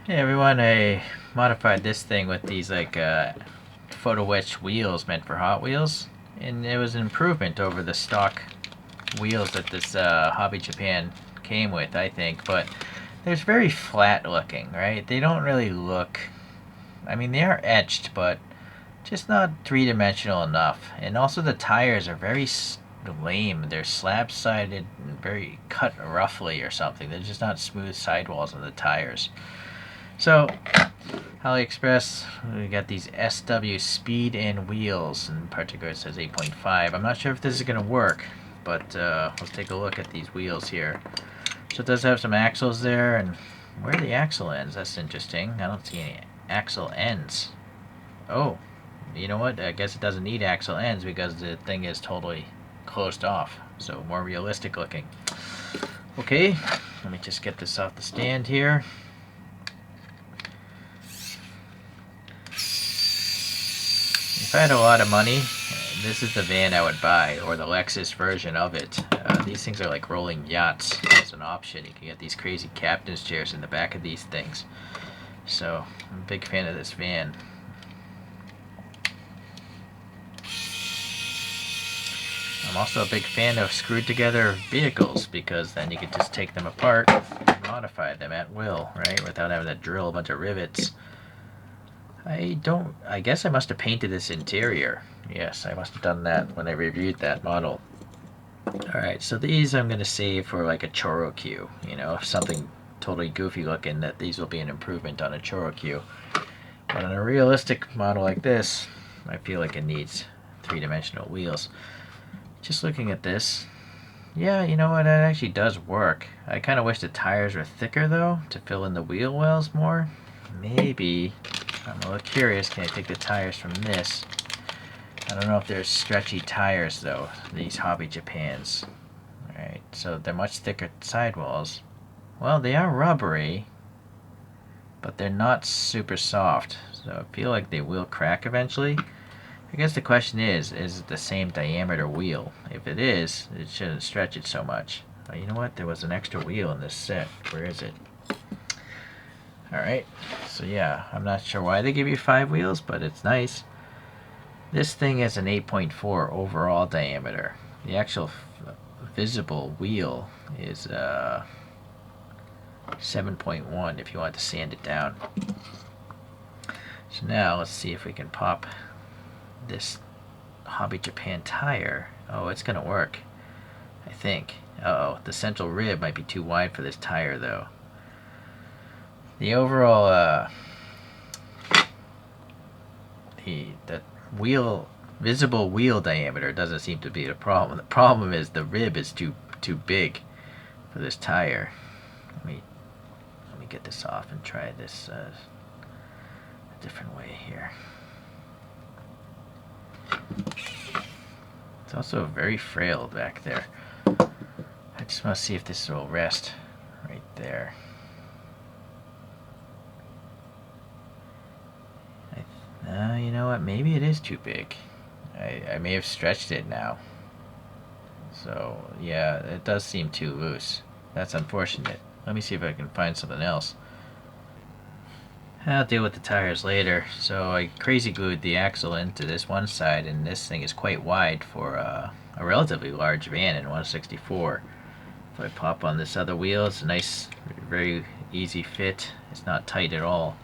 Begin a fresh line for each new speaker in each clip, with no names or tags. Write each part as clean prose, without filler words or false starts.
Hey everyone, I modified this thing with these photo etch wheels meant for Hot Wheels, and it was an improvement over the stock wheels that this Hobby Japan came with, I think. But they're very flat looking, right? They don't really look. I mean, they are etched, but just not three-dimensional enough. And also the tires are very lame. They're slab-sided and very cut roughly or something. They're just not smooth sidewalls on the tires. So, AliExpress, we got these SW speed and wheels. In particular, it says 8.5. I'm not sure if this is going to work, but let's take a look at these wheels here. So it does have some axles there, and where are the axle ends? That's interesting. I don't see any axle ends. Oh, you know what? I guess it doesn't need axle ends because the thing is totally closed off. So more realistic looking. Okay, let me just get this off the stand here. If I had a lot of money, this is the van I would buy, or the Lexus version of it. These things are like rolling yachts as an option. You can get these crazy captain's chairs in the back of these things. So, I'm a big fan of this van. I'm also a big fan of screwed together vehicles, because then you can just take them apart and modify them at will, right? Without having to drill a bunch of rivets. I guess I must have painted this interior. Yes, I must have done that when I reviewed that model. Alright, so these I'm going to save for like a Choro queue. You know, something totally goofy looking, that these will be an improvement on a Choro queue. But on a realistic model like this, I feel like it needs three-dimensional wheels. Just looking at this, yeah, you know what, that actually does work. I kind of wish the tires were thicker though, to fill in the wheel wells more. Maybe, I'm a little curious, can I take the tires from this? I don't know if there's stretchy tires though, these Hobby Japans. Alright, so they're much thicker sidewalls. Well, they are rubbery, but they're not super soft, so I feel like they will crack eventually. I guess the question is it the same diameter wheel? If it is, it shouldn't stretch it so much. Oh, you know what? There was an extra wheel in this set. Where is it? Alright, so yeah, I'm not sure why they give you 5 wheels, but it's nice. This thing is an 8.4 overall diameter. The actual visible wheel is 7.1 if you want to sand it down. So now let's see if we can pop this Hobby Japan tire. Oh, it's gonna work, I think. Uh-oh, the central rib might be too wide for this tire though. The overall the wheel visible wheel diameter doesn't seem to be the problem. The problem is the rib is too big for this tire. Let me get this off and try this a different way here. It's also very frail back there. I just want to see if this will rest right there. You know what? Maybe it is too big. I may have stretched it now. So, yeah, it does seem too loose. That's unfortunate. Let me see if I can find something else. I'll deal with the tires later. So I crazy glued the axle into this one side, and this thing is quite wide for a relatively large van in 164. If I pop on this other wheel, it's a nice, very easy fit. It's not tight at all.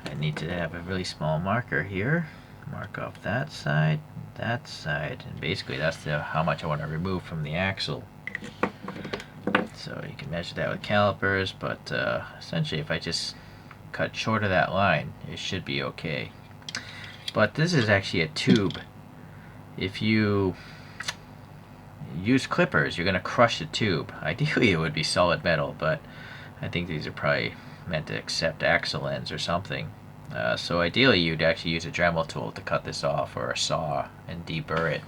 I need to have a really small marker here. Mark off that side, and basically that's how much I want to remove from the axle. So you can measure that with calipers, but essentially if I just cut short of that line, it should be okay. But this is actually a tube. If you use clippers, you're going to crush the tube. Ideally it would be solid metal, but I think these are probably meant to accept axle ends or something. So ideally you'd actually use a Dremel tool to cut this off, or a saw, and deburr it.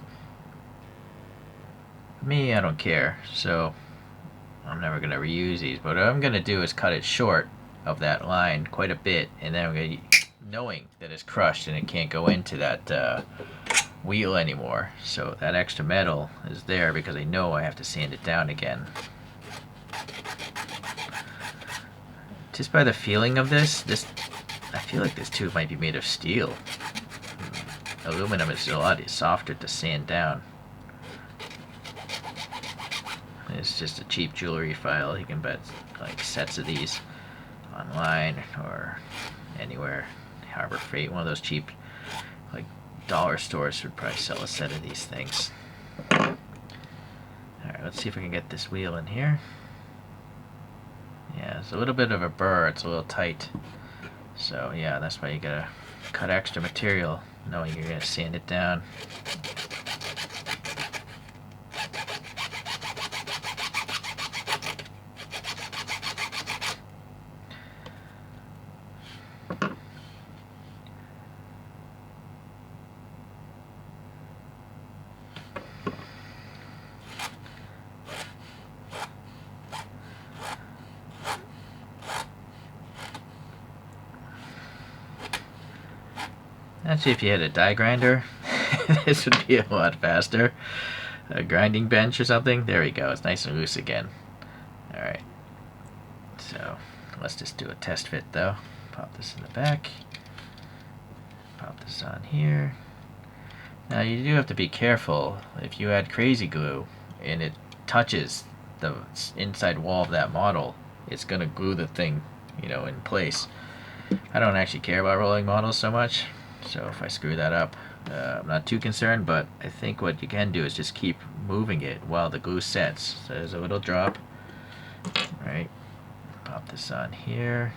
Me, I don't care, so I'm never going to reuse these, but what I'm going to do is cut it short of that line quite a bit, and then I'm going to, knowing that it's crushed and it can't go into that wheel anymore, so that extra metal is there because I know I have to sand it down again Just by the feeling of this, I feel like this tube might be made of steel. Aluminum is a lot softer to sand down. It's just a cheap jewelry file. You can buy like sets of these online or anywhere. Harbor Freight, one of those cheap like dollar stores would probably sell a set of these things. Alright, let's see if we can get this wheel in here. Yeah, it's a little bit of a burr, it's a little tight. So yeah, that's why you gotta cut extra material knowing you're gonna sand it down. Actually, if you had a die grinder, this would be a lot faster. A grinding bench or something. There we go. It's nice and loose again. Alright. So, let's just do a test fit though. Pop this in the back. Pop this on here. Now, you do have to be careful. If you add crazy glue and it touches the inside wall of that model, it's going to glue the thing, you know, in place. I don't actually care about rolling models so much. So if I screw that up, I'm not too concerned, but I think what you can do is just keep moving it while the glue sets. So there's a little drop, right? Pop this on here.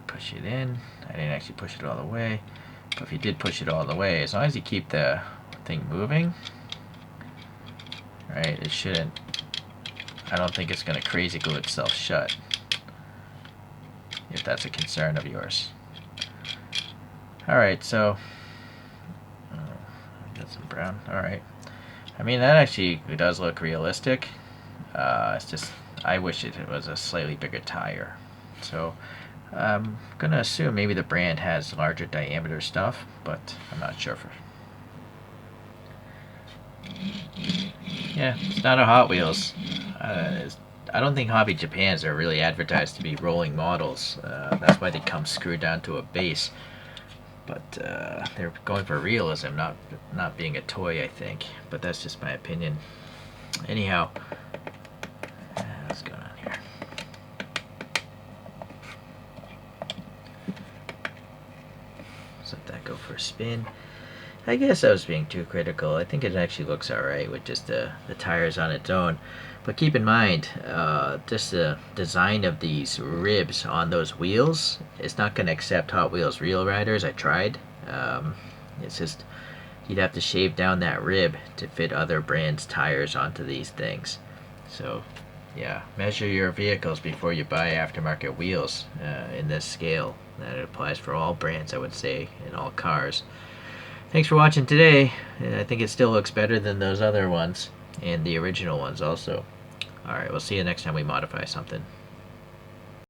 Push it in. I didn't actually push it all the way, but if you did push it all the way, as long as you keep the thing moving, right, it shouldn't, I don't think it's going to crazy glue itself shut. If that's a concern of yours. Alright, so got some brown. Alright. I mean, that actually does look realistic. It's just, I wish it was a slightly bigger tire. So, I'm gonna assume maybe the brand has larger diameter stuff, but I'm not sure for. Yeah, it's not a Hot Wheels. I don't think Hobby Japans are really advertised to be rolling models. That's why they come screwed down to a base. But they're going for realism, not being a toy, I think. But that's just my opinion. Anyhow, what's going on here? Let's let that go for a spin. I guess I was being too critical. I think it actually looks alright with just the tires on its own. But keep in mind, just the design of these ribs on those wheels, it's not going to accept Hot Wheels Real Riders. I tried. It's just, you'd have to shave down that rib to fit other brands' tires onto these things. So, yeah, measure your vehicles before you buy aftermarket wheels in this scale. That applies for all brands, I would say, in all cars. Thanks for watching today. I think it still looks better than those other ones, and the original ones also. Alright, we'll see you next time we modify something.